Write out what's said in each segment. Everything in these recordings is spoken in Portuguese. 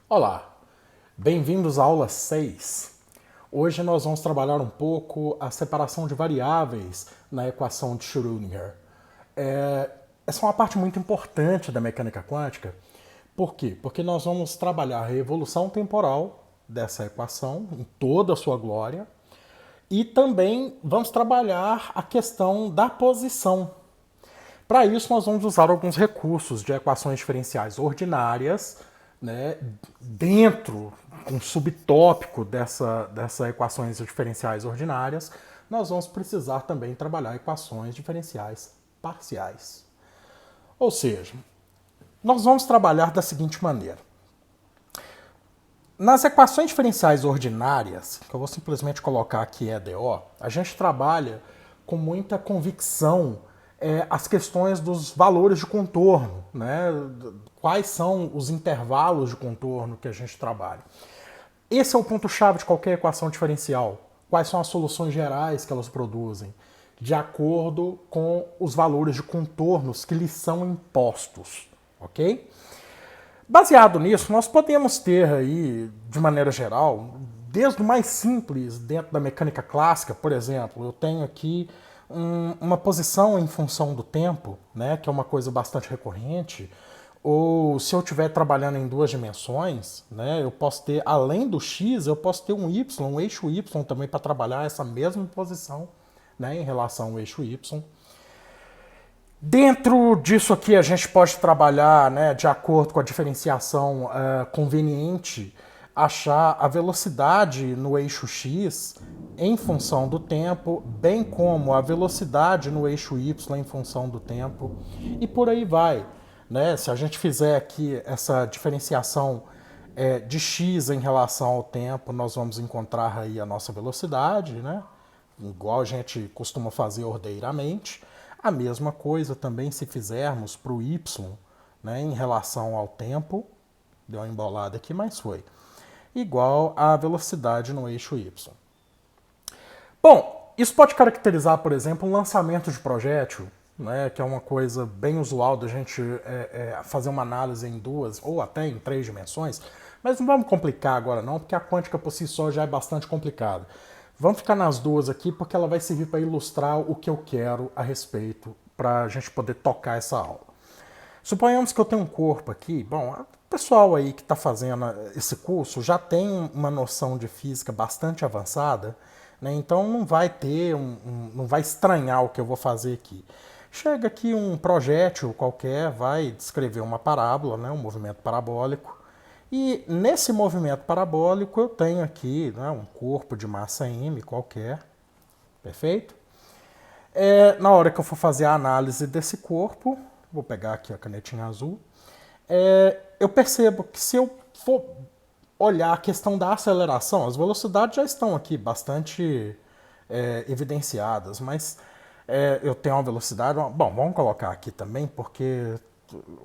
Olá, bem-vindos à aula 6. Hoje nós vamos trabalhar um pouco a separação de variáveis na equação de Schrödinger. Essa é uma parte muito importante da mecânica quântica. Por quê? Porque nós vamos trabalhar a evolução temporal dessa equação em toda a sua glória e também vamos trabalhar a questão da posição. Para isso, nós vamos usar alguns recursos de equações diferenciais ordinárias, né, dentro, um subtópico dessa equações diferenciais ordinárias, nós vamos precisar também trabalhar equações diferenciais parciais. Ou seja, nós vamos trabalhar da seguinte maneira. Nas equações diferenciais ordinárias, que eu vou simplesmente colocar aqui EDO, a gente trabalha com muita convicção as questões dos valores de contorno, né? Quais são os intervalos de contorno que a gente trabalha. Esse é o ponto-chave de qualquer equação diferencial. Quais são as soluções gerais que elas produzem, de acordo com os valores de contornos que lhes são impostos, ok? Baseado nisso, nós podemos ter aí, de maneira geral, desde o mais simples dentro da mecânica clássica, por exemplo, eu tenho aqui uma posição em função do tempo, né, que é uma coisa bastante recorrente, ou se eu estiver trabalhando em duas dimensões, né, eu posso ter, além do x, eu posso ter um y, um eixo y também para trabalhar essa mesma posição, né, em relação ao eixo y. Dentro disso aqui a gente pode trabalhar, né, de acordo com a diferenciação conveniente, achar a velocidade no eixo x em função do tempo, bem como a velocidade no eixo y em função do tempo, e por aí vai. Né? Se a gente fizer aqui essa diferenciação de x em relação ao tempo, nós vamos encontrar aí a nossa velocidade, né? Igual a gente costuma fazer ordeiramente. A mesma coisa também se fizermos para o y, né, em relação ao tempo, deu uma embolada aqui, mas foi, igual à velocidade no eixo y. Bom, isso pode caracterizar, por exemplo, um lançamento de projétil, né, que é uma coisa bem usual da gente fazer uma análise em duas ou até em três dimensões, mas não vamos complicar agora não, porque a quântica por si só já é bastante complicada. Vamos ficar nas duas aqui porque ela vai servir para ilustrar o que eu quero a respeito, para a gente poder tocar essa aula. Suponhamos que eu tenho um corpo aqui. Bom, o pessoal aí que está fazendo esse curso já tem uma noção de física bastante avançada, né? Então não vai ter, não vai estranhar o que eu vou fazer aqui. Chega aqui um projétil qualquer, vai descrever uma parábola, né? Um movimento parabólico. E nesse movimento parabólico eu tenho aqui, né, um corpo de massa m qualquer, perfeito? Na hora que eu for fazer a análise desse corpo, vou pegar aqui a canetinha azul, eu percebo que se eu for olhar a questão da aceleração, as velocidades já estão aqui bastante evidenciadas, mas eu tenho uma velocidade... Bom, vamos colocar aqui também, porque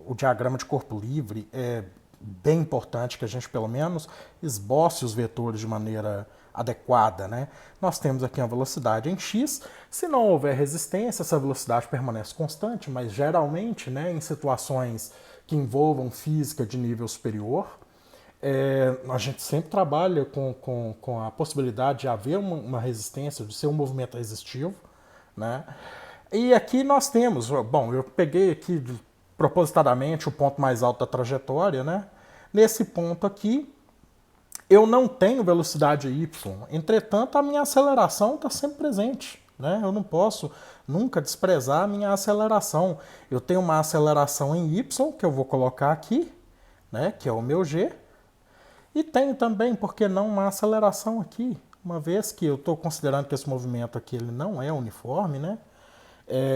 o diagrama de corpo livre é bem importante que a gente, pelo menos, esboce os vetores de maneira adequada, né? Nós temos aqui uma velocidade em x. Se não houver resistência, essa velocidade permanece constante, mas geralmente, né, em situações que envolvam física de nível superior, a gente sempre trabalha com a possibilidade de haver uma resistência, de ser um movimento resistivo, né? E aqui nós temos, bom, eu peguei aqui propositadamente o ponto mais alto da trajetória, né? Nesse ponto aqui, eu não tenho velocidade y, entretanto, a minha aceleração está sempre presente, né? Eu não posso nunca desprezar a minha aceleração. Eu tenho uma aceleração em y, que eu vou colocar aqui, né? Que é o meu g, e tenho também, por que não, uma aceleração aqui, uma vez que eu estou considerando que esse movimento aqui ele não é uniforme, né?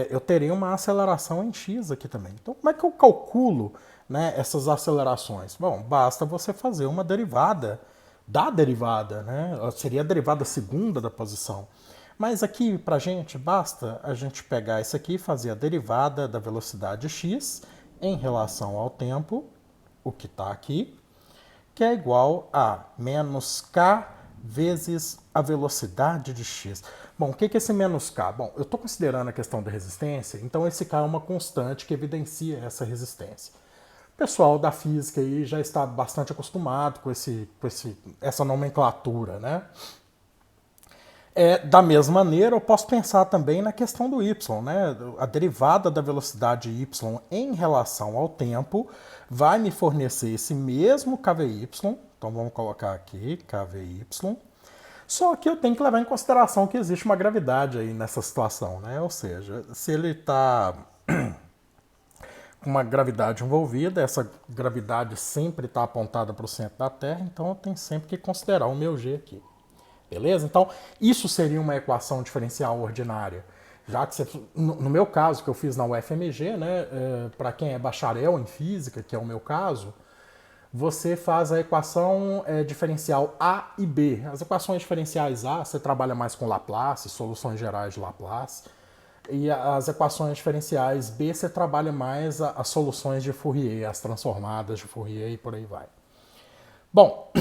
Eu teria uma aceleração em x aqui também. Então, como é que eu calculo, né, essas acelerações? Bom, basta você fazer uma derivada da derivada, né? Seria a derivada segunda da posição. Mas aqui, para a gente, basta a gente pegar isso aqui e fazer a derivada da velocidade x em relação ao tempo, o que está aqui, que é igual a menos k vezes a velocidade de x. Bom, o que é esse menos k? Bom, eu estou considerando a questão da resistência, então esse k é uma constante que evidencia essa resistência. O pessoal da física aí já está bastante acostumado com essa nomenclatura, né? Da mesma maneira, eu posso pensar também na questão do y, né? A derivada da velocidade y em relação ao tempo vai me fornecer esse mesmo kVy. Então vamos colocar aqui kVy. Só que eu tenho que levar em consideração que existe uma gravidade aí nessa situação, né? Ou seja, se ele está com uma gravidade envolvida, essa gravidade sempre está apontada para o centro da Terra, então eu tenho sempre que considerar o meu g aqui. Beleza? Então, isso seria uma equação diferencial ordinária. Já que no meu caso, que eu fiz na UFMG, né, para quem é bacharel em física, que é o meu caso, você faz a equação diferencial A e B. As equações diferenciais A, você trabalha mais com Laplace, soluções gerais de Laplace. E as equações diferenciais B, você trabalha mais as soluções de Fourier, as transformadas de Fourier e por aí vai. Bom,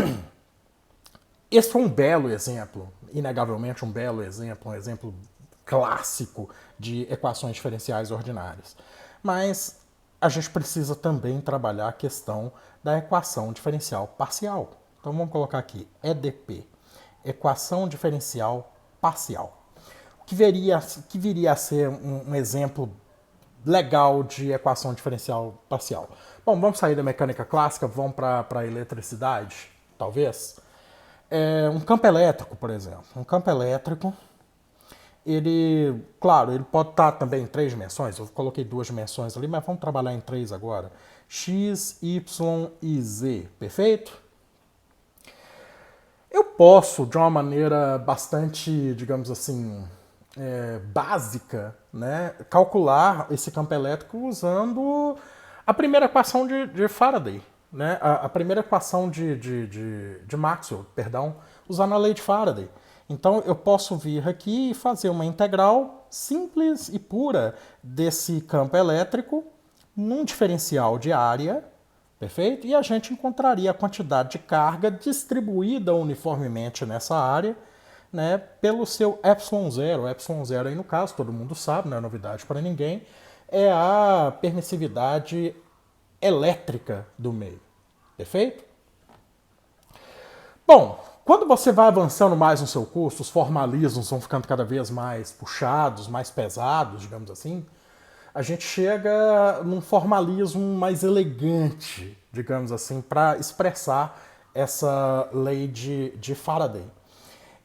esse foi um belo exemplo, inegavelmente um belo exemplo, um exemplo clássico de equações diferenciais ordinárias. Mas a gente precisa também trabalhar a questão da equação diferencial parcial. Então vamos colocar aqui, EDP, equação diferencial parcial. Que viria a ser um exemplo legal de equação diferencial parcial. Bom, vamos sair da mecânica clássica, vamos para a eletricidade, talvez. Um campo elétrico, por exemplo. Um campo elétrico, claro, ele pode estar também em 3 dimensões. Eu coloquei 2 dimensões ali, mas vamos trabalhar em 3 agora. X, Y e Z, perfeito? Eu posso, de uma maneira bastante, digamos assim, básica, né, calcular esse campo elétrico usando a primeira equação de Faraday, né, a primeira equação de Maxwell, perdão, usando a lei de Faraday. Então eu posso vir aqui e fazer uma integral simples e pura desse campo elétrico num diferencial de área, perfeito? E a gente encontraria a quantidade de carga distribuída uniformemente nessa área, né, pelo seu epsilon zero. O epsilon zero aí no caso, todo mundo sabe, não é novidade para ninguém, é a permissividade elétrica do meio. Perfeito? Bom, quando você vai avançando mais no seu curso, os formalismos vão ficando cada vez mais puxados, mais pesados, digamos assim, a gente chega num formalismo mais elegante, digamos assim, para expressar essa lei de Faraday.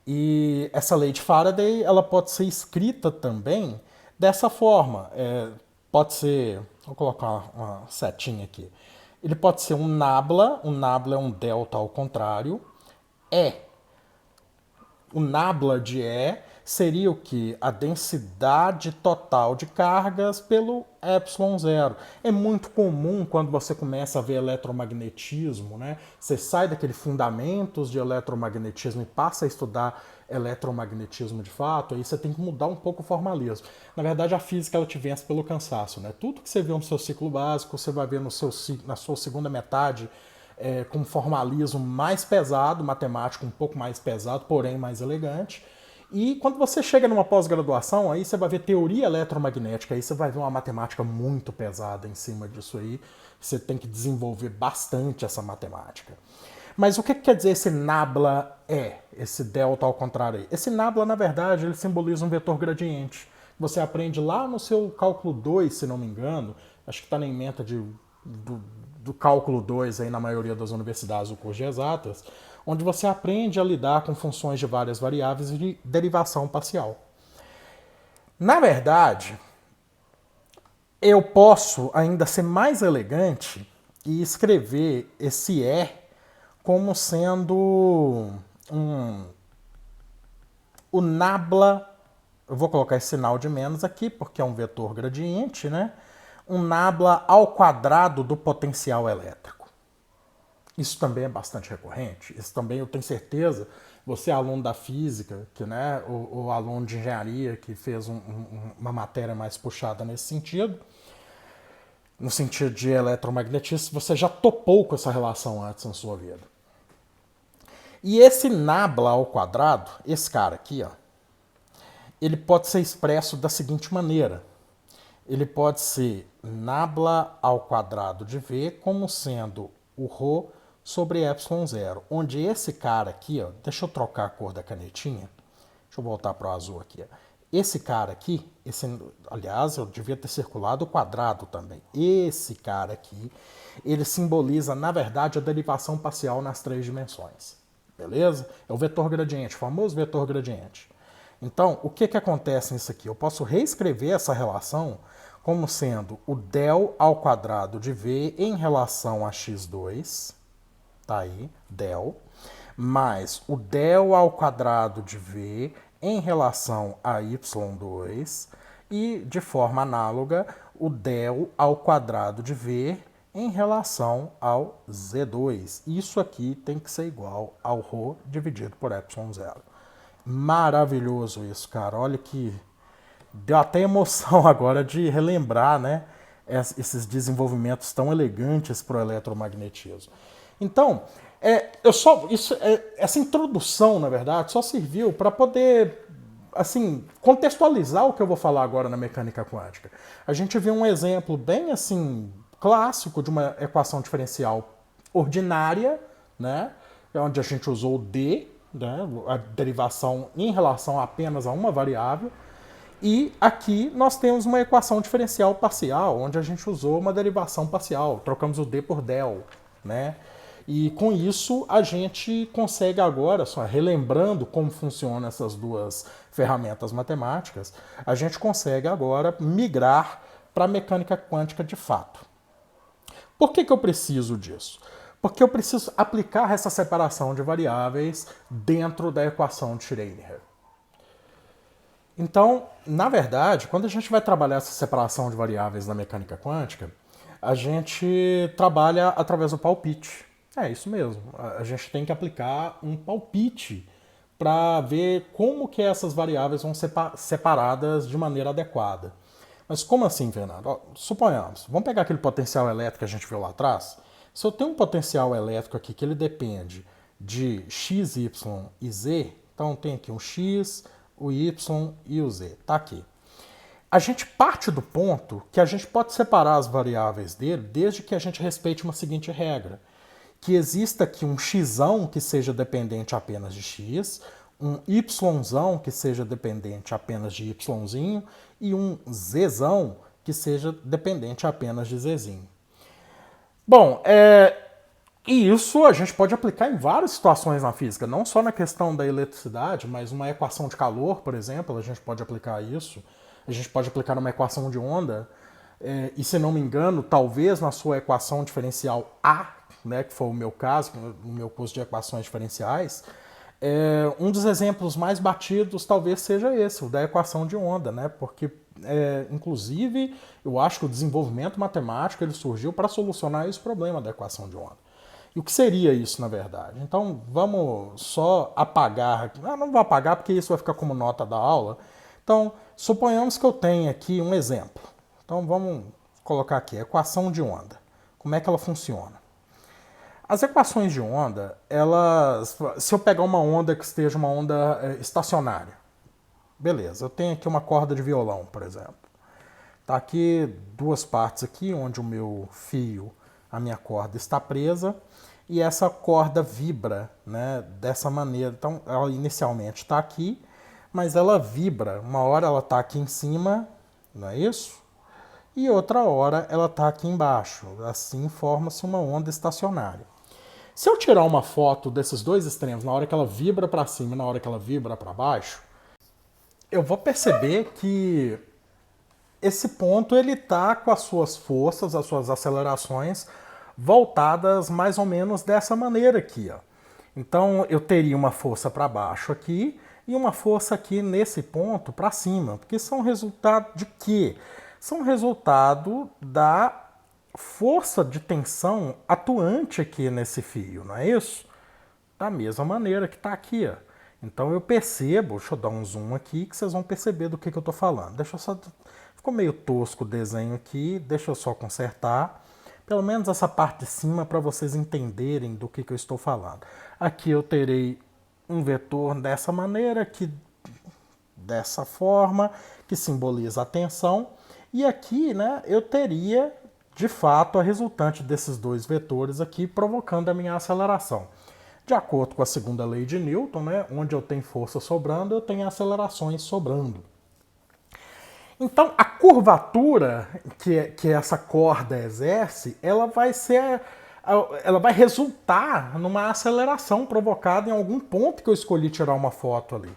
E essa lei de Faraday, ela pode ser escrita também dessa forma. Pode ser, vou colocar uma setinha aqui. Ele pode ser um nabla é um delta ao contrário. O nabla de E seria o que? A densidade total de cargas pelo epsilon zero. É muito comum quando você começa a ver eletromagnetismo, né? Você sai daquele fundamentos de eletromagnetismo e passa a estudar eletromagnetismo de fato, aí você tem que mudar um pouco o formalismo. Na verdade, a física ela te vence pelo cansaço, né? Tudo que você viu no seu ciclo básico, você vai ver na sua segunda metade com formalismo mais pesado, matemático um pouco mais pesado, porém mais elegante. E quando você chega numa pós-graduação, aí você vai ver teoria eletromagnética, aí você vai ver uma matemática muito pesada em cima disso aí. Você tem que desenvolver bastante essa matemática. Mas o que quer dizer esse nabla esse delta ao contrário aí? Esse nabla, na verdade, ele simboliza um vetor gradiente. Você aprende lá no seu cálculo 2, se não me engano, acho que está na ementa do cálculo 2 aí na maioria das universidades do curso de exatas, onde você aprende a lidar com funções de várias variáveis e de derivação parcial. Na verdade, eu posso ainda ser mais elegante e escrever esse E como sendo o nabla, eu vou colocar esse sinal de menos aqui, porque é um vetor gradiente, né? Um nabla ao quadrado do potencial elétrico. Isso também é bastante recorrente. Isso também eu tenho certeza, você é aluno da física, que, né, ou aluno de engenharia que fez uma matéria mais puxada nesse sentido, no sentido de eletromagnetismo, você já topou com essa relação antes na sua vida. E esse nabla ao quadrado, esse cara aqui, ó, ele pode ser expresso da seguinte maneira. ele pode ser nabla ao quadrado de V como sendo o ρ sobre ε0, onde esse cara aqui, ó, deixa eu trocar a cor da canetinha, deixa eu voltar para o azul aqui, ó. Esse cara aqui, aliás, eu devia ter circulado o quadrado também. Esse cara aqui, ele simboliza, na verdade, a derivação parcial nas 3 dimensões. Beleza? É o vetor gradiente, o famoso vetor gradiente. Então, o que acontece nisso aqui? Eu posso reescrever essa relação como sendo o del ao quadrado de V em relação a x2, tá aí, del, mais o del ao quadrado de V em relação a y2 e, de forma análoga, o del ao quadrado de V em relação ao z2. Isso aqui tem que ser igual ao ρ dividido por ε0. Maravilhoso isso, cara. Olha que deu até emoção agora de relembrar, né, esses desenvolvimentos tão elegantes para o eletromagnetismo. Então, essa introdução, na verdade, só serviu para poder, assim, contextualizar o que eu vou falar agora na mecânica quântica. A gente viu um exemplo bem, assim, clássico de uma equação diferencial ordinária, né, onde a gente usou o D, né, a derivação em relação apenas a uma variável. E aqui nós temos uma equação diferencial parcial, onde a gente usou uma derivação parcial, trocamos o D por del, né? E com isso a gente consegue agora, só relembrando como funcionam essas duas ferramentas matemáticas, a gente consegue agora migrar para a mecânica quântica de fato. Por que eu preciso disso? Porque eu preciso aplicar essa separação de variáveis dentro da equação de Schrödinger. Então, na verdade, quando a gente vai trabalhar essa separação de variáveis na mecânica quântica, a gente trabalha através do palpite. É isso mesmo. A gente tem que aplicar um palpite para ver como que essas variáveis vão ser separadas de maneira adequada. Mas como assim, Fernando? Ó, suponhamos, vamos pegar aquele potencial elétrico que a gente viu lá atrás. Se eu tenho um potencial elétrico aqui que ele depende de x, y e z, então tem aqui um x, o y e o z. Tá aqui. A gente parte do ponto que a gente pode separar as variáveis dele desde que a gente respeite uma seguinte regra. Que exista aqui um xão que seja dependente apenas de x, um yzão que seja dependente apenas de yzinho e um zão que seja dependente apenas de zzinho. Bom, e isso a gente pode aplicar em várias situações na física, não só na questão da eletricidade, mas uma equação de calor, por exemplo, a gente pode aplicar isso. A gente pode aplicar numa equação de onda, e se não me engano, talvez na sua equação diferencial A, né, que foi o meu caso, no meu curso de equações diferenciais, um dos exemplos mais batidos talvez seja esse, o da equação de onda, né, porque, inclusive, eu acho que o desenvolvimento matemático ele surgiu para solucionar esse problema da equação de onda. E o que seria isso, na verdade? Então, vamos só apagar. Não vou apagar porque isso vai ficar como nota da aula. Então, suponhamos que eu tenha aqui um exemplo. Então, vamos colocar aqui a equação de onda. Como é que ela funciona? As equações de onda, se eu pegar uma onda que esteja uma onda estacionária, beleza, eu tenho aqui uma corda de violão, por exemplo. Tá aqui duas partes aqui, onde o meu fio, a minha corda está presa, e essa corda vibra, né, dessa maneira. Então, ela inicialmente está aqui, mas ela vibra. Uma hora ela está aqui em cima, não é isso? E outra hora ela está aqui embaixo. Assim forma-se uma onda estacionária. Se eu tirar uma foto desses dois extremos, na hora que ela vibra para cima e na hora que ela vibra para baixo, eu vou perceber que esse ponto ele está com as suas forças, as suas acelerações voltadas mais ou menos dessa maneira aqui, ó. Então eu teria uma força para baixo aqui e uma força aqui nesse ponto para cima, porque são resultado de quê? São resultado da força de tensão atuante aqui nesse fio, não é isso? Da mesma maneira que está aqui, ó. Então eu percebo, deixa eu dar um zoom aqui que vocês vão perceber do que eu estou falando. Deixa eu só, ficou meio tosco o desenho aqui, deixa eu só consertar. Pelo menos essa parte de cima para vocês entenderem do que eu estou falando. Aqui eu terei um vetor dessa maneira, aqui dessa forma, que simboliza a tensão. E aqui, né, eu teria, de fato, a resultante desses dois vetores aqui provocando a minha aceleração. De acordo com a segunda lei de Newton, né, onde eu tenho força sobrando, eu tenho acelerações sobrando. Então, a curvatura que essa corda exerce, ela vai resultar numa aceleração provocada em algum ponto que eu escolhi tirar uma foto ali.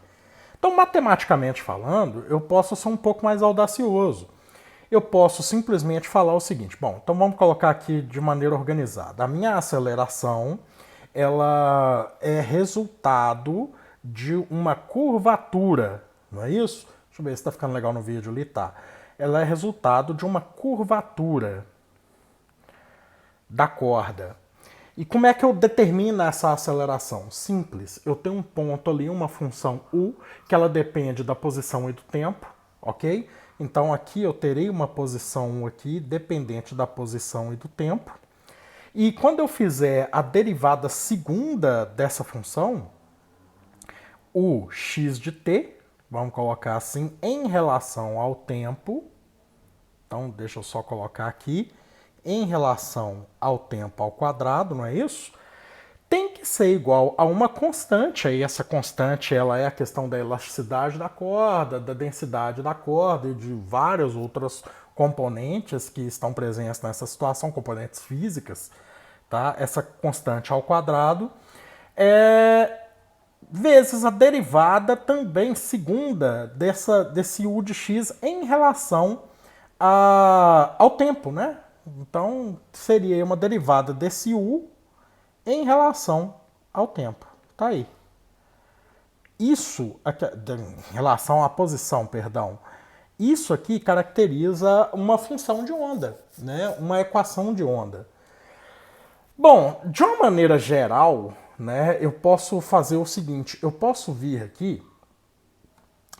Então, matematicamente falando, eu posso ser um pouco mais audacioso. Eu posso simplesmente falar o seguinte, bom, então vamos colocar aqui de maneira organizada. A minha aceleração, ela é resultado de uma curvatura, não é isso? Deixa eu ver se está ficando legal no vídeo ali, tá. Ela é resultado de uma curvatura da corda. E como é que eu determino essa aceleração? Simples. Eu tenho um ponto ali, uma função u, que ela depende da posição e do tempo, ok? Então aqui eu terei uma posição aqui dependente da posição e do tempo. E quando eu fizer a derivada segunda dessa função, o x de t, vamos colocar assim, em relação ao tempo, então deixa eu só colocar aqui, em relação ao tempo ao quadrado, não é isso? Tem que ser igual a uma constante, aí essa constante ela é a questão da elasticidade da corda, da densidade da corda e de várias outras componentes que estão presentes nessa situação, componentes físicas, tá? Essa constante ao quadrado vezes a derivada também segunda desse u de x em relação ao tempo, né? Então seria uma derivada desse u em relação ao tempo. Tá aí. Isso, em relação à posição, perdão, isso aqui caracteriza uma função de onda, né? Uma equação de onda. Bom, de uma maneira geral, né, eu posso fazer o seguinte, eu posso vir aqui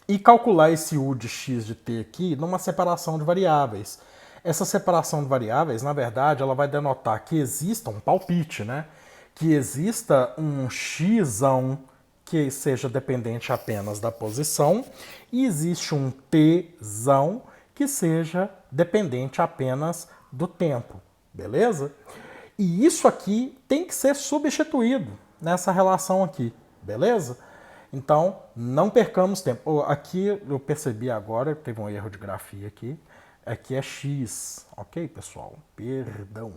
e calcular esse u de x de t aqui numa separação de variáveis. Essa separação de variáveis, na verdade, ela vai denotar que exista um palpite, né? Que exista um x que seja dependente apenas da posição e existe um t que seja dependente apenas do tempo, beleza? E isso aqui tem que ser substituído nessa relação aqui, beleza? Então, não percamos tempo. Aqui eu percebi agora, teve um erro de grafia aqui. Aqui é x, ok, pessoal? Perdão.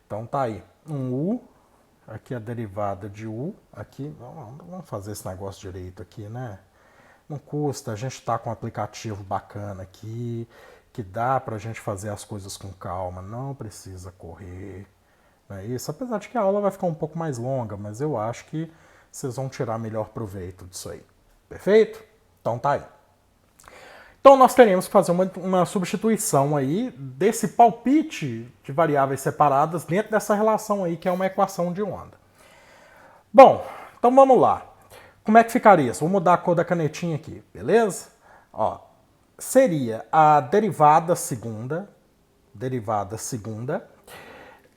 Então tá aí, um u, aqui a derivada de u, aqui, vamos fazer esse negócio direito aqui, né? Não custa, a gente tá com um aplicativo bacana aqui, que dá pra gente fazer as coisas com calma, não precisa correr, não é isso? Apesar de que a aula vai ficar um pouco mais longa, mas eu acho que vocês vão tirar melhor proveito disso aí. Perfeito? Então tá aí. Então nós teremos que fazer uma substituição aí desse palpite de variáveis separadas dentro dessa relação aí, que é uma equação de onda. Bom, então vamos lá. Como é que ficaria isso? Vou mudar a cor da canetinha aqui, beleza? Ó, seria a derivada segunda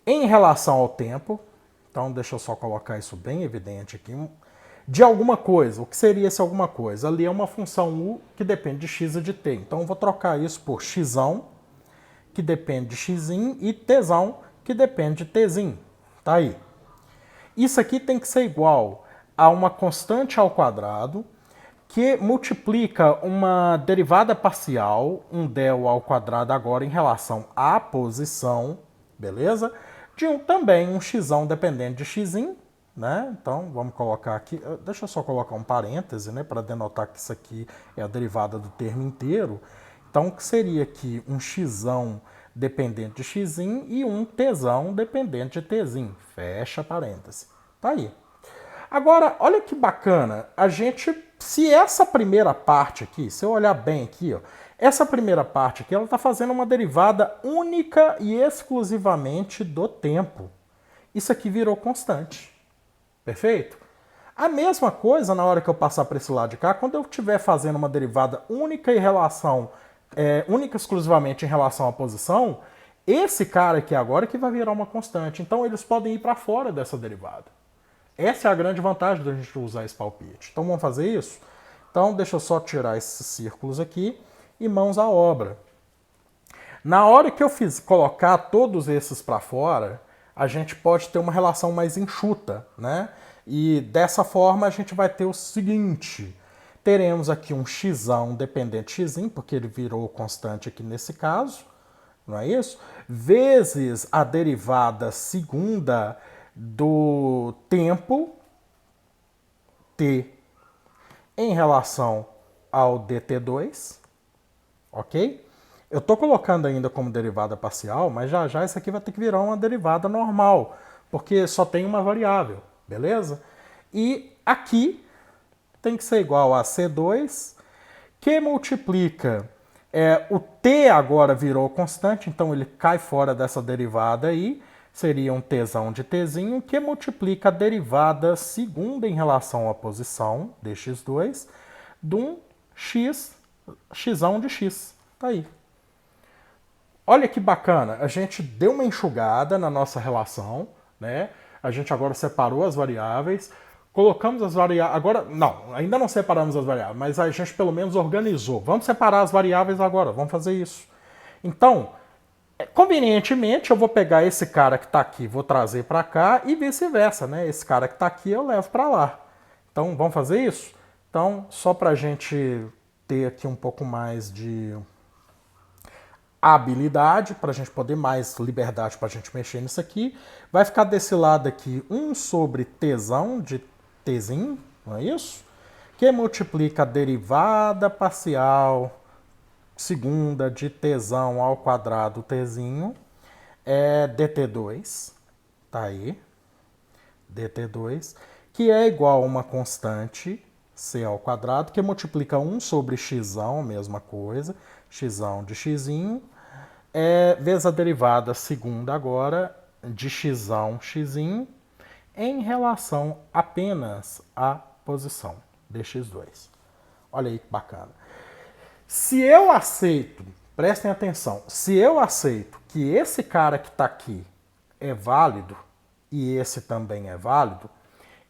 em relação ao tempo. Então deixa eu só colocar isso bem evidente aqui. De alguma coisa. O que seria esse alguma coisa? Ali é uma função u que depende de x e de t. Então eu vou trocar isso por x, que depende de x, e t, que depende de t. Tá aí. Isso aqui tem que ser igual a uma constante ao quadrado que multiplica uma derivada parcial, um del ao quadrado agora em relação à posição, beleza? De também um x dependente de x, né? Então vamos colocar aqui, deixa eu só colocar um parêntese, né, para denotar que isso aqui é a derivada do termo inteiro. Então que seria aqui um x dependente de x e um t dependente de t. Fecha parêntese. Tá aí. Agora, olha que bacana, se essa primeira parte aqui, se eu olhar bem aqui, ó, essa primeira parte aqui, ela está fazendo uma derivada única e exclusivamente do tempo. Isso aqui virou constante. Perfeito? A mesma coisa na hora que eu passar para esse lado de cá, quando eu estiver fazendo uma derivada única única exclusivamente em relação à posição, esse cara aqui agora é que vai virar uma constante. Então eles podem ir para fora dessa derivada. Essa é a grande vantagem da gente usar esse palpite. Então vamos fazer isso? Então deixa eu só tirar esses círculos aqui e mãos à obra. Na hora que eu colocar todos esses para fora, a gente pode ter uma relação mais enxuta, né? E dessa forma a gente vai ter o seguinte: teremos aqui um x dependente x, porque ele virou constante aqui nesse caso, não é isso? Vezes a derivada segunda do tempo t em relação ao dt2, ok? Eu estou colocando ainda como derivada parcial, mas já já isso aqui vai ter que virar uma derivada normal, porque só tem uma variável, beleza? E aqui tem que ser igual a C2, que multiplica... o t agora virou constante, então ele cai fora dessa derivada aí, seria um tzão de tzinho, que multiplica a derivada segunda em relação à posição, dx2, de um xzão de x. Tá aí. Olha que bacana, a gente deu uma enxugada na nossa relação, né? A gente agora separou as variáveis, colocamos as variáveis... Agora, não, ainda não separamos as variáveis, mas a gente pelo menos organizou. Vamos separar as variáveis agora, vamos fazer isso. Então, convenientemente, eu vou pegar esse cara que está aqui, vou trazer para cá e vice-versa, né? Esse cara que está aqui eu levo para lá. Então, vamos fazer isso? Então, só para a gente ter aqui um pouco mais de habilidade, para a gente poder mais liberdade para a gente mexer nisso aqui, vai ficar desse lado aqui 1 sobre tzão de tzinho, não é isso? Que multiplica a derivada parcial segunda de tzão ao quadrado tzinho, é dt2, tá aí, dt2, que é igual a uma constante, c ao quadrado, que multiplica 1 sobre xzão, mesma coisa, xzão de xinho, vezes a derivada segunda agora de xzão xinho, em relação apenas à posição dx2. Olha aí que bacana. Se eu aceito, prestem atenção, se eu aceito que esse cara que está aqui é válido e esse também é válido,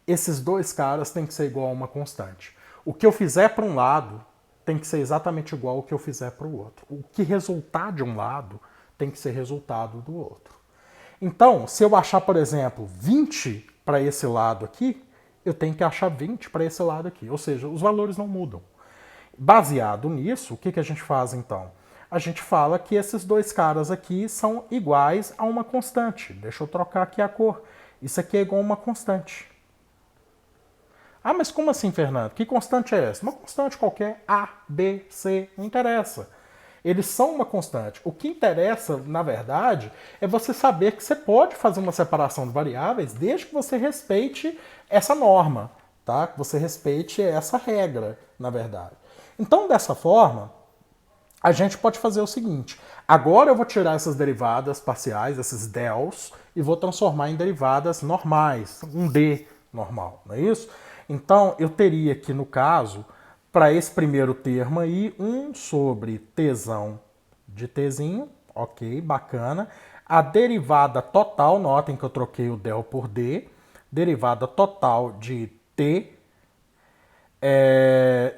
esses dois caras têm que ser igual a uma constante. O que eu fizer para um lado tem que ser exatamente igual ao que eu fizer para o outro. O que resultar de um lado tem que ser resultado do outro. Então, se eu achar, por exemplo, 20 para esse lado aqui, eu tenho que achar 20 para esse lado aqui. Ou seja, os valores não mudam. Baseado nisso, o que a gente faz então? A gente fala que esses dois caras aqui são iguais a uma constante. Deixa eu trocar aqui a cor. Isso aqui é igual a uma constante. Ah, mas como assim, Fernando? Que constante é essa? Uma constante qualquer, A, B, C, não interessa. Eles são uma constante. O que interessa, na verdade, é você saber que você pode fazer uma separação de variáveis desde que você respeite essa norma, tá? Que você respeite essa regra, na verdade. Então, dessa forma, a gente pode fazer o seguinte. Agora eu vou tirar essas derivadas parciais, esses dels, e vou transformar em derivadas normais, um d normal, não é isso? Então, eu teria aqui, no caso, para esse primeiro termo aí, 1 sobre tzão de tzinho, ok, bacana. A derivada total, notem que eu troquei o del por d, derivada total de t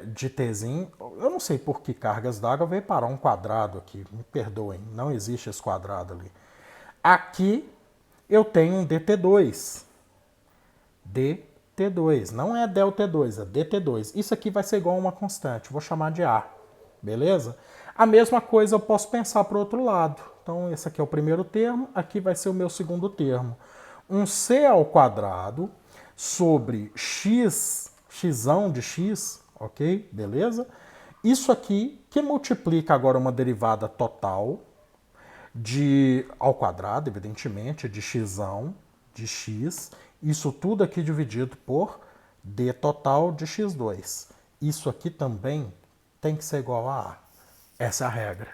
de tzinho. Eu não sei por que cargas d'água veio parar um quadrado aqui, me perdoem, não existe esse quadrado ali. Aqui eu tenho um dt2. dt2, não é del t2, é dt2. Isso aqui vai ser igual a uma constante, vou chamar de a, beleza? A mesma coisa eu posso pensar para o outro lado. Então esse aqui é o primeiro termo, aqui vai ser o meu segundo termo. Um c ao quadrado sobre xzão de x, ok? Beleza? Isso aqui que multiplica agora uma derivada total ao quadrado, evidentemente, de xzão de x. Isso tudo aqui dividido por d total de x2. Isso aqui também tem que ser igual a a. Essa é a regra.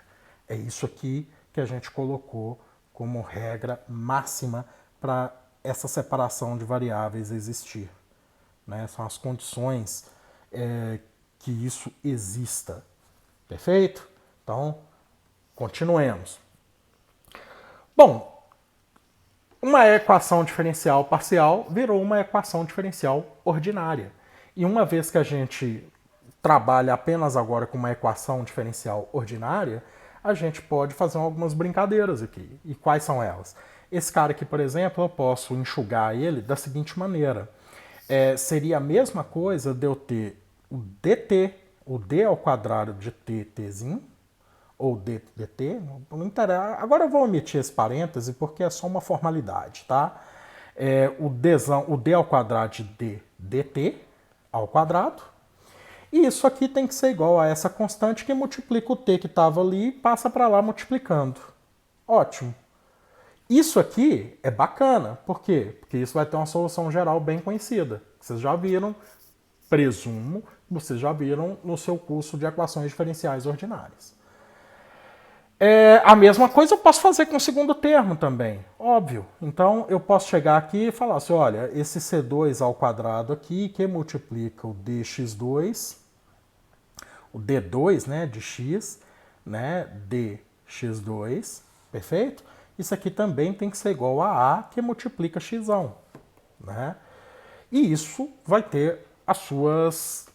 É isso aqui que a gente colocou como regra máxima para essa separação de variáveis existir. Né? São as condições que isso exista. Perfeito? Então, continuemos. Bom, uma equação diferencial parcial virou uma equação diferencial ordinária. E uma vez que a gente trabalha apenas agora com uma equação diferencial ordinária, a gente pode fazer algumas brincadeiras aqui. E quais são elas? Esse cara aqui, por exemplo, eu posso enxugar ele da seguinte maneira. Seria a mesma coisa de eu ter o dt, o d ao quadrado de t, tzinho, ou dt, não interessa. Agora eu vou omitir esse parêntese porque é só uma formalidade, tá? O d ao quadrado de d, dt ao quadrado. E isso aqui tem que ser igual a essa constante que multiplica o t que estava ali e passa para lá multiplicando. Ótimo. Isso aqui é bacana. Por quê? Porque isso vai ter uma solução geral bem conhecida. Vocês já viram, presumo, vocês já viram no seu curso de equações diferenciais ordinárias. A mesma coisa eu posso fazer com o segundo termo também, óbvio. Então eu posso chegar aqui e falar assim, olha, esse c2 ao quadrado aqui que multiplica o dx2, o d2, né, de x, né, dx2, perfeito? Isso aqui também tem que ser igual a A que multiplica x, né? E isso vai ter as suas...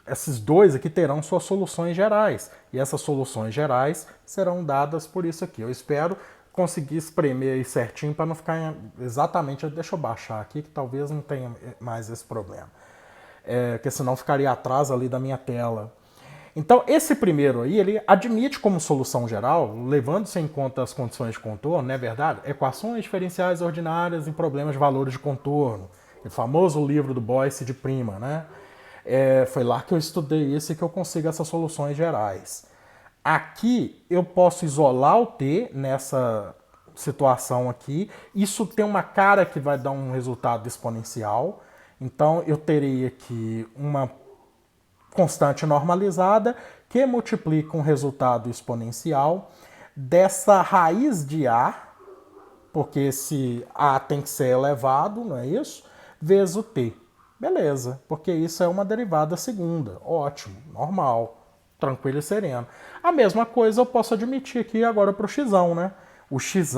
esses dois aqui terão suas soluções gerais. E essas soluções gerais serão dadas por isso aqui. Eu espero conseguir espremer aí certinho para não ficar exatamente... Deixa eu baixar aqui que talvez não tenha mais esse problema. Porque senão ficaria atrás ali da minha tela. Então, esse primeiro aí, ele admite como solução geral, levando-se em conta as condições de contorno, não é verdade? Equações diferenciais ordinárias em problemas de valores de contorno. O famoso livro do Boyce de Prima, né? Foi lá que eu estudei isso e que eu consigo essas soluções gerais. Aqui, eu posso isolar o t nessa situação aqui. Isso tem uma cara que vai dar um resultado exponencial. Então, eu terei aqui uma constante normalizada que multiplica um resultado exponencial dessa raiz de A, porque esse A tem que ser elevado, não é isso? Vezes o T. Beleza, porque isso é uma derivada segunda. Ótimo, normal, tranquilo e sereno. A mesma coisa eu posso admitir aqui agora para o x, né? O x,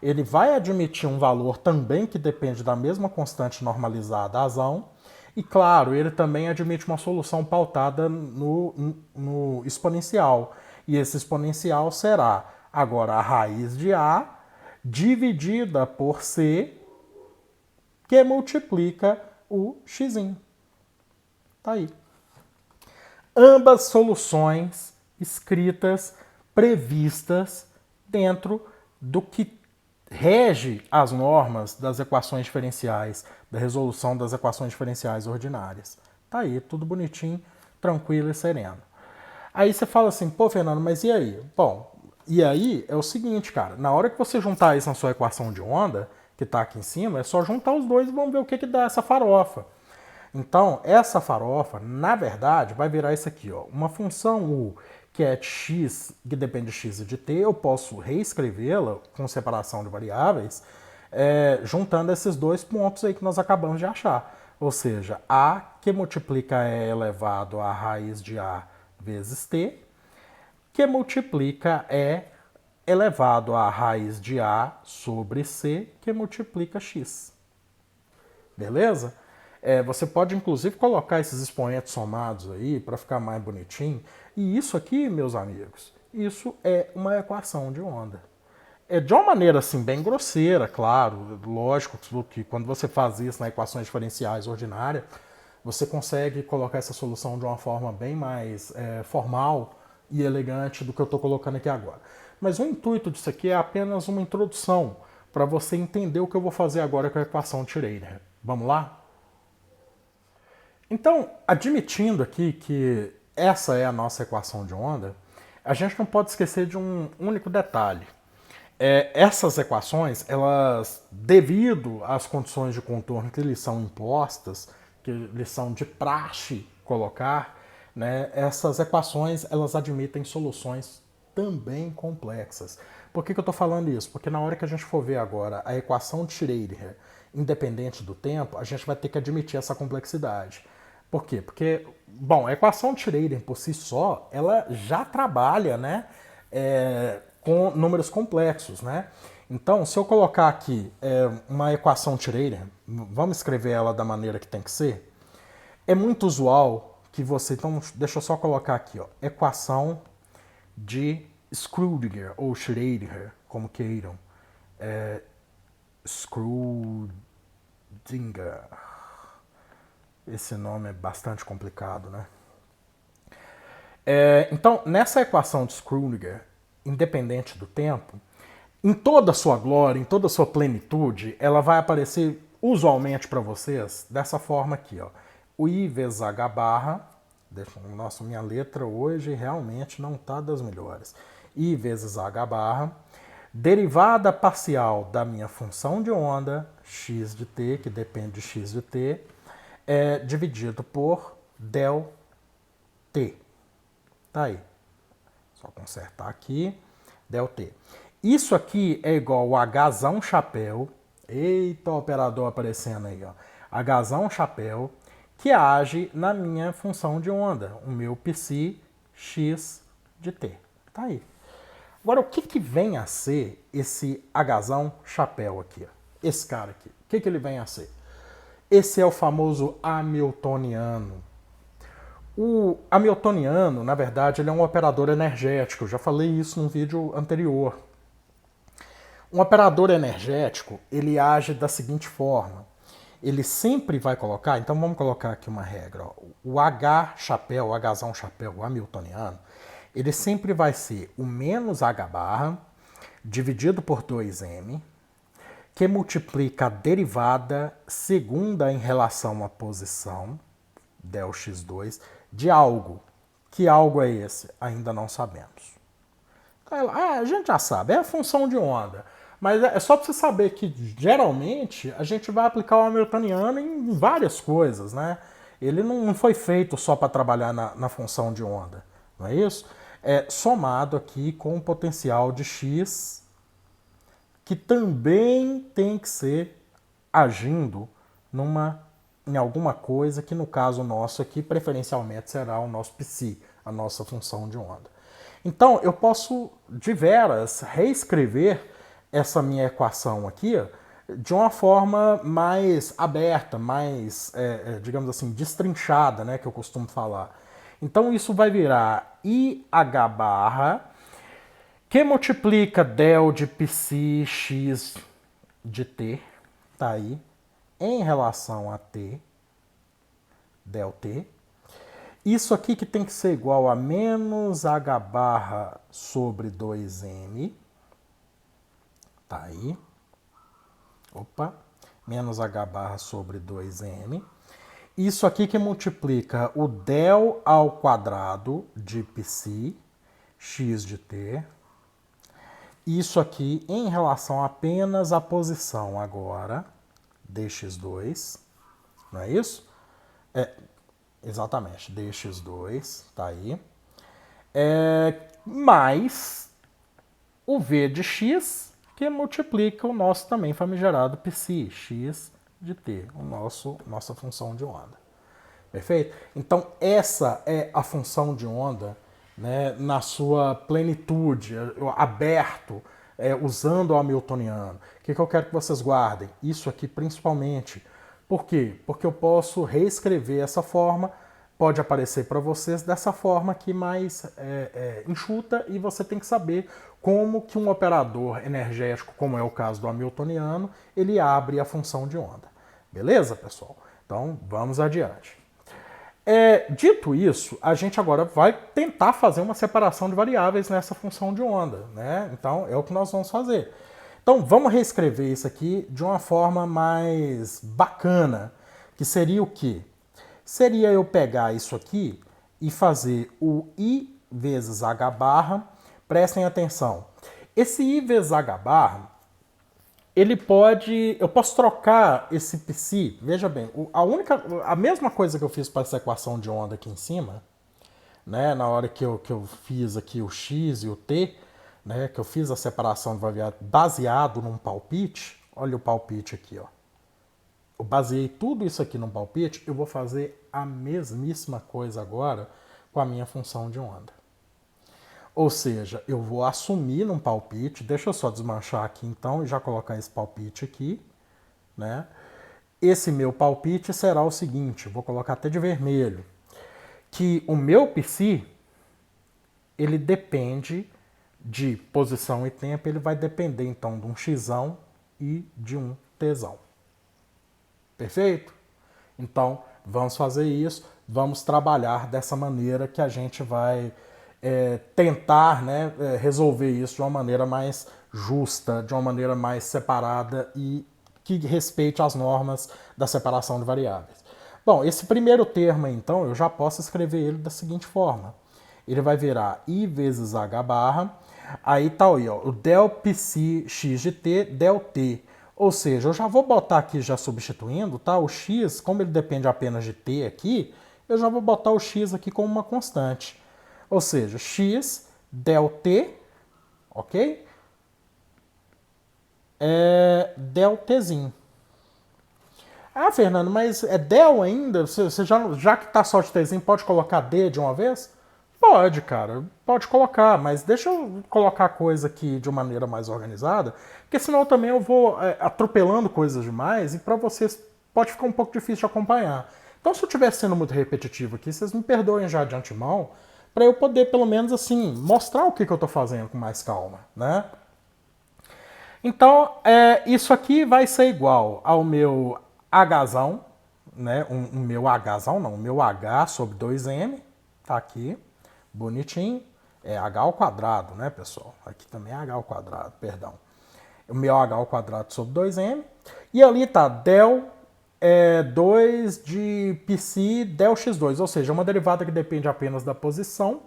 ele vai admitir um valor também que depende da mesma constante normalizada, azão. E claro, ele também admite uma solução pautada no exponencial. E esse exponencial será agora a raiz de A dividida por C, que multiplica o x. Tá aí. Ambas soluções escritas, previstas dentro do que rege as normas das equações diferenciais, da resolução das equações diferenciais ordinárias. Tá aí, tudo bonitinho, tranquilo e sereno. Aí você fala assim, pô, Fernando, mas e aí? Bom, e aí é o seguinte, cara, na hora que você juntar isso na sua equação de onda, que está aqui em cima, é só juntar os dois e vamos ver o que dá essa farofa. Então, essa farofa, na verdade, vai virar isso aqui, ó, uma função u que é de x, que depende de x e de t, eu posso reescrevê-la com separação de variáveis, juntando esses dois pontos aí que nós acabamos de achar. Ou seja, a que multiplica e elevado a raiz de a vezes t, que multiplica e elevado a raiz de a sobre c, que multiplica x. Beleza? Você pode, inclusive, colocar esses expoentes somados aí para ficar mais bonitinho. E isso aqui, meus amigos, isso é uma equação de onda. De uma maneira, assim, bem grosseira, claro. Lógico que quando você faz isso nas equações diferenciais ordinárias, você consegue colocar essa solução de uma forma bem mais formal e elegante do que eu estou colocando aqui agora. Mas o intuito disso aqui é apenas uma introdução para você entender o que eu vou fazer agora com a equação de Schreier. Vamos lá? Então, admitindo aqui que essa é a nossa equação de onda, a gente não pode esquecer de um único detalhe. Essas equações, elas, devido às condições de contorno que lhes são impostas, que lhes são de praxe colocar, né, essas equações elas admitem soluções também complexas. Por que eu estou falando isso? Porque na hora que a gente for ver agora a equação de Schreier independente do tempo, a gente vai ter que admitir essa complexidade. Por quê? Porque, bom, a equação de Schreier por si só, ela já trabalha, né, com números complexos, né? Então, se eu colocar aqui uma equação de Schreier, vamos escrever ela da maneira que tem que ser, é muito usual que você... Então, deixa eu só colocar aqui, ó, equação de Schrödinger, ou Schrödinger, como queiram. Schrödinger. Esse nome é bastante complicado, né? Então, nessa equação de Schrödinger, independente do tempo, em toda a sua glória, em toda a sua plenitude, ela vai aparecer usualmente para vocês dessa forma aqui, ó. O I vezes H barra, nossa, minha letra hoje realmente não está das melhores. I vezes H barra, derivada parcial da minha função de onda, x de t, que depende de x de t, dividido por del t. Tá aí. Só consertar aqui, del t. Isso aqui é igual a Hzão chapéu. Eita, o operador aparecendo aí, ó. Hzão chapéu, que age na minha função de onda, o meu psi x de t. Tá aí. Agora, o que vem a ser esse Hzão chapéu aqui? Ó? Esse cara aqui. O que ele vem a ser? Esse é o famoso hamiltoniano. O hamiltoniano, na verdade, ele é um operador energético. Eu já falei isso num vídeo anterior. Um operador energético, ele age da seguinte forma. Ele sempre vai colocar, então vamos colocar aqui uma regra. Ó. O H chapéu, o Hzão chapéu, o hamiltoniano, ele sempre vai ser o menos H barra dividido por 2m, que multiplica a derivada segunda em relação à posição, del x2, de algo. Que algo é esse? Ainda não sabemos. A gente já sabe, é a função de onda. Mas é só para você saber que, geralmente, a gente vai aplicar o hamiltoniano em várias coisas, né? Ele não foi feito só para trabalhar na função de onda, não é isso? É somado aqui com o potencial de x, que também tem que ser agindo em alguma coisa que, no caso nosso aqui, preferencialmente será o nosso psi, a nossa função de onda. Então, eu posso, de veras, reescrever essa minha equação aqui de uma forma mais aberta, mais, digamos assim, destrinchada, né, que eu costumo falar. Então, isso vai virar IH barra, que multiplica del de psi x de t, tá aí, em relação a t, del t. Isso aqui que tem que ser igual a menos h barra sobre 2m, tá aí, opa, menos h barra sobre 2m. Isso aqui que multiplica o del ao quadrado de psi x de t. Isso aqui em relação apenas à posição agora, dx2, não é isso? Exatamente, dx2, tá aí. Mais o v de x, que multiplica o nosso também famigerado psi, x de t, nossa função de onda. Perfeito? Então, essa é a função de onda, né, na sua plenitude, aberto, usando o hamiltoniano. O que eu quero que vocês guardem? Isso aqui principalmente. Por quê? Porque eu posso reescrever essa forma, pode aparecer para vocês dessa forma aqui mais enxuta, e você tem que saber como que um operador energético, como é o caso do hamiltoniano, ele abre a função de onda. Beleza, pessoal? Então, vamos adiante. Dito isso, a gente agora vai tentar fazer uma separação de variáveis nessa função de onda, né? Então, é o que nós vamos fazer. Então, vamos reescrever isso aqui de uma forma mais bacana, que seria o quê? Seria eu pegar isso aqui e fazer o I vezes H barra. Prestem atenção. Esse I vezes H barra, eu posso trocar esse psi, veja bem, a mesma coisa que eu fiz para essa equação de onda aqui em cima, né, na hora que eu fiz aqui o x e o t, né, que eu fiz a separação do variável baseado num palpite, olha o palpite aqui, ó. Eu baseei tudo isso aqui num palpite, eu vou fazer a mesmíssima coisa agora com a minha função de onda. Ou seja, eu vou assumir num palpite, deixa eu só desmanchar aqui então e já colocar esse palpite aqui, né? Esse meu palpite será o seguinte, vou colocar até de vermelho, que o meu psi ele depende de posição e tempo, ele vai depender então de um xão e de um tzão. Perfeito? Então, vamos fazer isso, vamos trabalhar dessa maneira que a gente vai tentar, né, resolver isso de uma maneira mais justa, de uma maneira mais separada e que respeite as normas da separação de variáveis. Bom, esse primeiro termo, então, eu já posso escrever ele da seguinte forma. Ele vai virar I vezes H barra, aí tá aí, ó, o del psi x de t, del t. Ou seja, eu já vou botar aqui já substituindo, tá? O x, como ele depende apenas de t aqui, eu já vou botar o x aqui como uma constante. Ou seja, x del t, ok? Del tzinho. Ah, Fernando, mas é del ainda? Você já que tá só de tzinho, pode colocar d de uma vez? Pode, cara, pode colocar, mas deixa eu colocar a coisa aqui de uma maneira mais organizada, porque senão também eu vou atropelando coisas demais e para vocês pode ficar um pouco difícil de acompanhar. Então, se eu estiver sendo muito repetitivo aqui, vocês me perdoem já de antemão, para eu poder, pelo menos assim, mostrar o que eu estou fazendo com mais calma, né? Então, isso aqui vai ser igual ao meu Hzão, né? O meu Hzão não, o meu H sobre 2M, tá aqui, bonitinho. É H ao quadrado, né, pessoal? Aqui também é H ao quadrado, perdão. O meu H ao quadrado sobre 2M. E ali tá del 2 de psi del x2, ou seja, uma derivada que depende apenas da posição.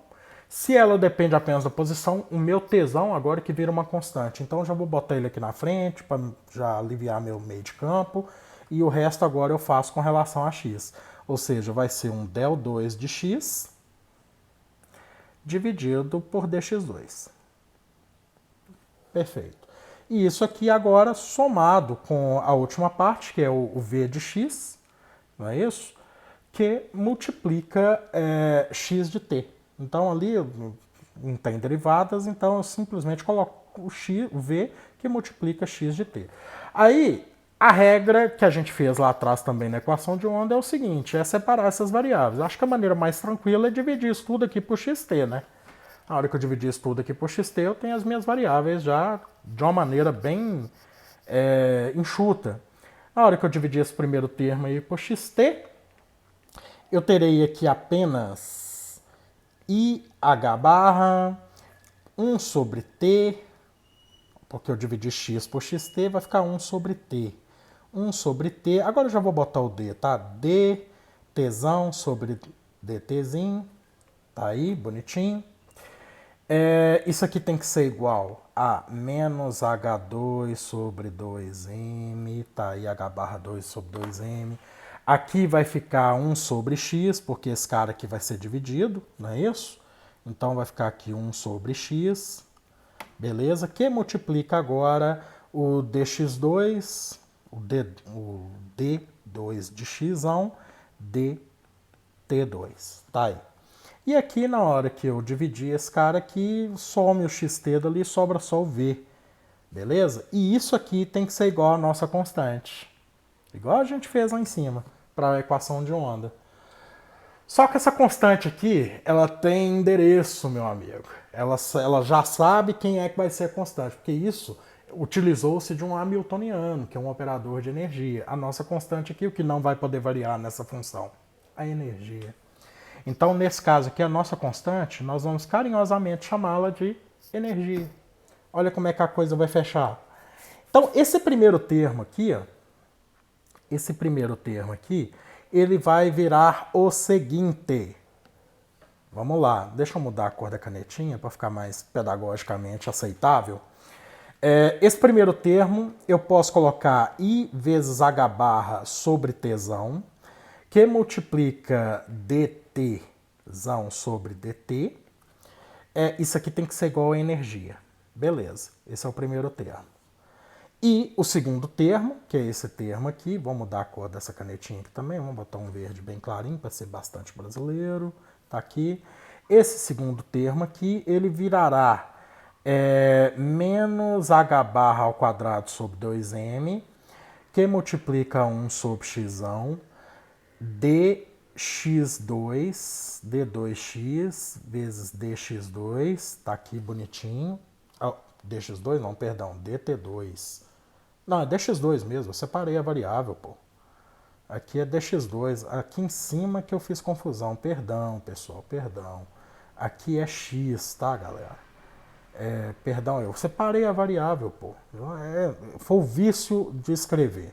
Se ela depende apenas da posição, o meu tzão agora é que vira uma constante. Então eu já vou botar ele aqui na frente para já aliviar meu meio de campo. E o resto agora eu faço com relação a x. Ou seja, vai ser um del 2 de x dividido por dx2. Perfeito. E isso aqui agora somado com a última parte, que é o v de x, não é isso? Que multiplica x de t. Então ali não tem derivadas, então eu simplesmente coloco o v que multiplica x de t. Aí, a regra que a gente fez lá atrás também na equação de onda é o seguinte, é separar essas variáveis. Acho que a maneira mais tranquila é dividir isso tudo aqui por xt, né? Na hora que eu dividir isso tudo aqui por xt, eu tenho as minhas variáveis já de uma maneira bem enxuta. Na hora que eu dividir esse primeiro termo aí por xt, eu terei aqui apenas IH barra 1 sobre T, porque eu dividi x por xt, vai ficar 1 sobre T. 1 sobre T, agora eu já vou botar o D, tá? D, Tzão sobre DTzinho, tá aí, bonitinho. Isso aqui tem que ser igual a menos H2 sobre 2M, tá aí H barra 2 sobre 2M. Aqui vai ficar 1 sobre x, porque esse cara aqui vai ser dividido, não é isso? Então vai ficar aqui 1 sobre x, beleza? Que multiplica agora o dx2, o d2 de x, dt2, tá aí. E aqui, na hora que eu dividir esse cara aqui, some o xt dali e sobra só o v. Beleza? E isso aqui tem que ser igual à nossa constante. Igual a gente fez lá em cima, para a equação de onda. Só que essa constante aqui, ela tem endereço, meu amigo. Ela já sabe quem é que vai ser a constante, porque isso utilizou-se de um hamiltoniano, que é um operador de energia. A nossa constante aqui, o que não vai poder variar nessa função? A energia. Então, nesse caso aqui, a nossa constante, nós vamos carinhosamente chamá-la de energia. Olha como é que a coisa vai fechar. Então, esse primeiro termo aqui, ó, ele vai virar o seguinte. Vamos lá, deixa eu mudar a cor da canetinha para ficar mais pedagogicamente aceitável. Esse primeiro termo, eu posso colocar I vezes H barra sobre Tzão, que multiplica dtzão sobre dt. Isso aqui tem que ser igual a energia. Beleza, esse é o primeiro termo. E o segundo termo, que é esse termo aqui, vou mudar a cor dessa canetinha aqui também, vamos botar um verde bem clarinho para ser bastante brasileiro, tá aqui. Esse segundo termo aqui, ele virará menos h barra ao quadrado sobre 2m, que multiplica 1 sobre xão, x2, d2x vezes dx2, tá aqui bonitinho. Oh, dx2 não, perdão, dt2. Não, é dx2 mesmo, eu separei a variável, pô. Aqui é dx2, aqui em cima que eu fiz confusão, perdão, pessoal, perdão. Aqui é x, tá, galera? Perdão, eu separei a variável, pô. Foi o vício de escrever.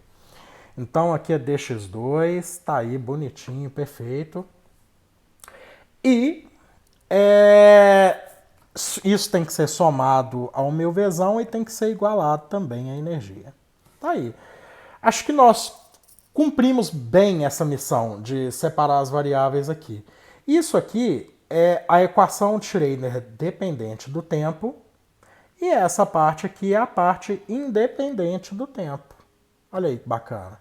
Então aqui é dx2, tá aí bonitinho, perfeito. E isso tem que ser somado ao meu Vzão e tem que ser igualado também à energia. Tá aí. Acho que nós cumprimos bem essa missão de separar as variáveis aqui. Isso aqui é a equação de Schrödinger dependente do tempo e essa parte aqui é a parte independente do tempo. Olha aí que bacana.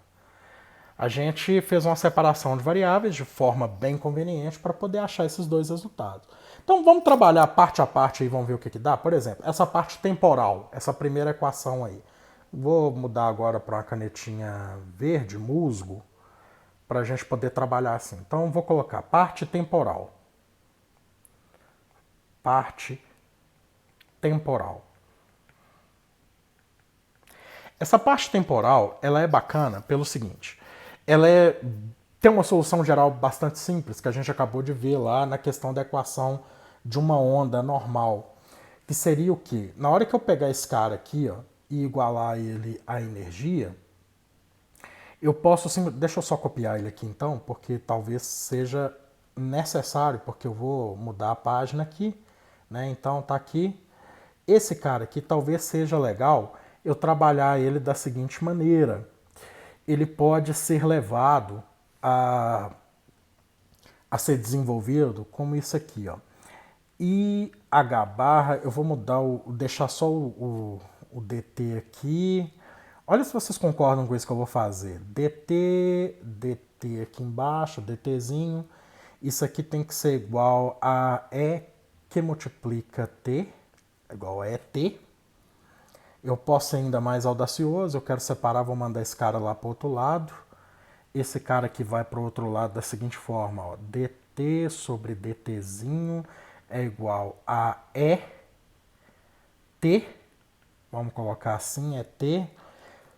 A gente fez uma separação de variáveis de forma bem conveniente para poder achar esses dois resultados. Então vamos trabalhar parte a parte e vamos ver o que dá. Por exemplo, essa parte temporal, essa primeira equação aí. Vou mudar agora para uma canetinha verde, musgo, para a gente poder trabalhar assim. Então vou colocar parte temporal. Parte temporal. Essa parte temporal, ela é bacana pelo seguinte. Tem uma solução geral bastante simples, que a gente acabou de ver lá na questão da equação de uma onda normal. Que seria o quê? Na hora que eu pegar esse cara aqui, ó, e igualar ele à energia, eu posso deixa eu só copiar ele aqui então, porque talvez seja necessário, porque eu vou mudar a página aqui, né? Então tá aqui. Esse cara aqui talvez seja legal eu trabalhar ele da seguinte maneira. Ele pode ser levado a ser desenvolvido como isso aqui, ó. E H barra, eu vou mudar deixar só o DT aqui. Olha se vocês concordam com isso que eu vou fazer. DT aqui embaixo, DTzinho. Isso aqui tem que ser igual a E que multiplica T, igual a ET. Eu posso ser ainda mais audacioso, eu quero separar, vou mandar esse cara lá para o outro lado. Esse cara aqui vai para o outro lado da seguinte forma, ó, dt sobre dtzinho é igual a ET, vamos colocar assim, ET,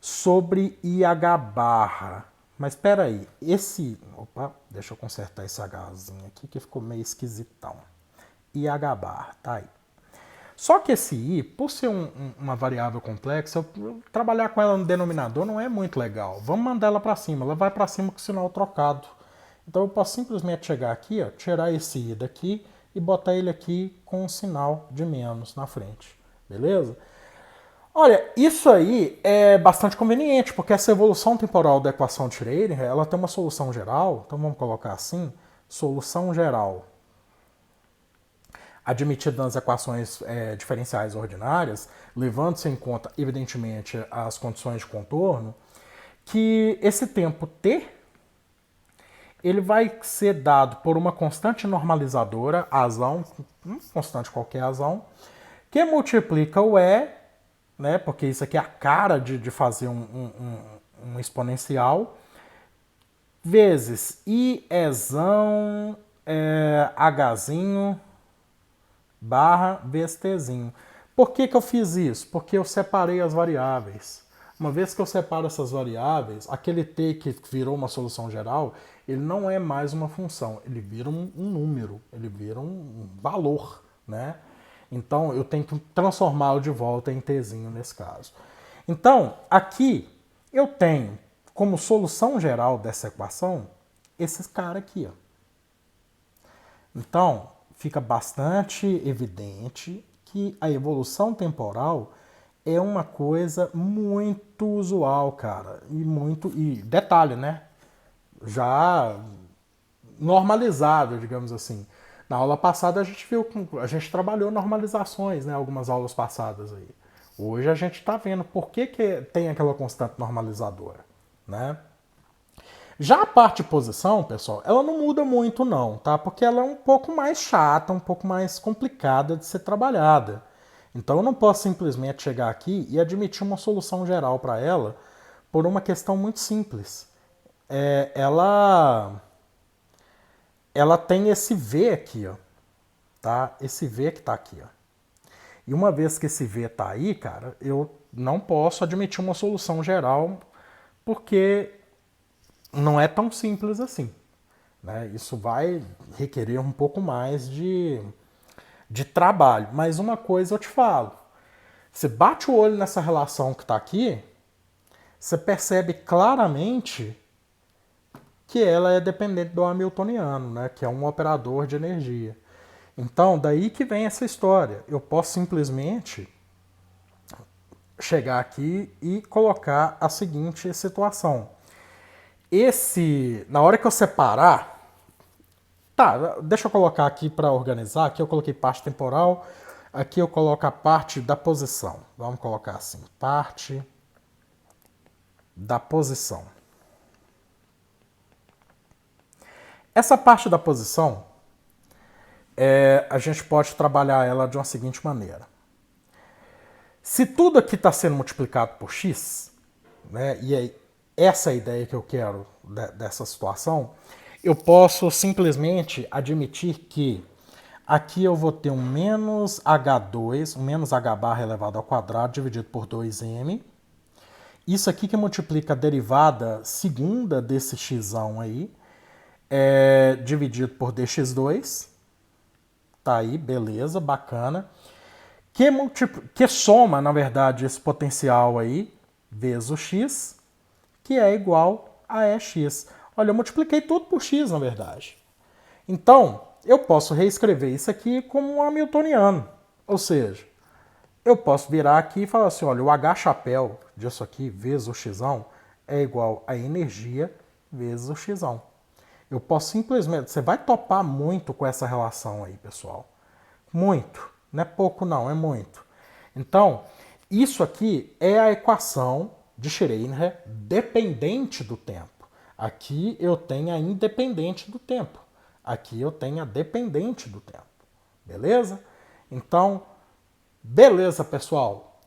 sobre IH barra. Mas espera aí, opa, deixa eu consertar esse Hzinho aqui que ficou meio esquisitão. IH barra, tá aí. Só que esse i, por ser uma variável complexa, eu trabalhar com ela no denominador não é muito legal. Vamos mandar ela para cima. Ela vai para cima com o sinal trocado. Então eu posso simplesmente chegar aqui, ó, tirar esse i daqui e botar ele aqui com um sinal de menos na frente. Beleza? Olha, isso aí é bastante conveniente, porque essa evolução temporal da equação de Schrödinger, ela tem uma solução geral. Então vamos colocar assim, solução geral admitido nas equações diferenciais ordinárias, levando-se em conta, evidentemente, as condições de contorno, que esse tempo t ele vai ser dado por uma constante normalizadora, azão, constante qualquer azão, que multiplica o E, né, porque isso aqui é a cara de fazer um exponencial, vezes Iezão, Hzinho, barra vezes tzinho. Por que eu fiz isso? Porque eu separei as variáveis. Uma vez que eu separo essas variáveis, aquele t que virou uma solução geral, ele não é mais uma função, ele vira um número, ele vira um valor, né? Então eu tenho que transformá-lo de volta em tzinho nesse caso. Então, aqui eu tenho como solução geral dessa equação esse cara aqui, ó. Então, fica bastante evidente que a evolução temporal é uma coisa muito usual, cara. E detalhe, né? Já normalizado, digamos assim. Na aula passada a gente trabalhou normalizações, né? Algumas aulas passadas aí. Hoje a gente está vendo por que tem aquela constante normalizadora, né? Já a parte de posição, pessoal, ela não muda muito não, tá? Porque ela é um pouco mais chata, um pouco mais complicada de ser trabalhada. Então eu não posso simplesmente chegar aqui e admitir uma solução geral para ela por uma questão muito simples. Ela ela tem esse V aqui, ó, tá? Esse V que tá aqui, ó. E uma vez que esse V tá aí, cara, eu não posso admitir uma solução geral, porque não é tão simples assim, né? Isso vai requerer um pouco mais de trabalho. Mas uma coisa eu te falo, você bate o olho nessa relação que está aqui, você percebe claramente que ela é dependente do hamiltoniano, né? Que é um operador de energia. Então, daí que vem essa história. Eu posso simplesmente chegar aqui e colocar a seguinte situação. Na hora que eu separar, tá, deixa eu colocar aqui para organizar. Aqui eu coloquei parte temporal, aqui eu coloco a parte da posição. Vamos colocar assim, parte da posição. Essa parte da posição, a gente pode trabalhar ela de uma seguinte maneira. Se tudo aqui está sendo multiplicado por x, né, e é essa a ideia que eu quero dessa situação, eu posso simplesmente admitir que aqui eu vou ter um menos h2, um menos h barra elevado ao quadrado dividido por 2m. Isso aqui que multiplica a derivada segunda desse x aí, dividido por dx2. Tá aí, beleza, bacana. Que soma, na verdade, esse potencial aí, vezes o x, que é igual a EX. Olha, eu multipliquei tudo por x, na verdade. Então, eu posso reescrever isso aqui como um hamiltoniano. Ou seja, eu posso virar aqui e falar assim, olha, o H chapéu disso aqui, vezes o x, é igual a energia vezes o x. Eu posso simplesmente... Você vai topar muito com essa relação aí, pessoal. Muito. Não é pouco, não. É muito. Então, isso aqui é a equação de Schrödinger dependente do tempo. Aqui eu tenho a independente do tempo. Aqui eu tenho a dependente do tempo. Beleza? Então, beleza, pessoal.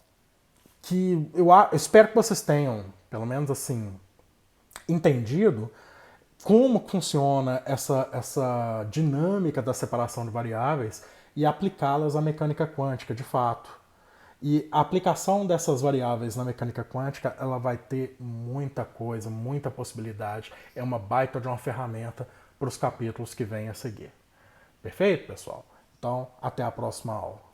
Eu espero que vocês tenham, pelo menos assim, entendido como funciona essa dinâmica da separação de variáveis e aplicá-las à mecânica quântica, de fato. E a aplicação dessas variáveis na mecânica quântica, ela vai ter muita coisa, muita possibilidade. É uma baita de uma ferramenta para os capítulos que vêm a seguir. Perfeito, pessoal? Então, até a próxima aula.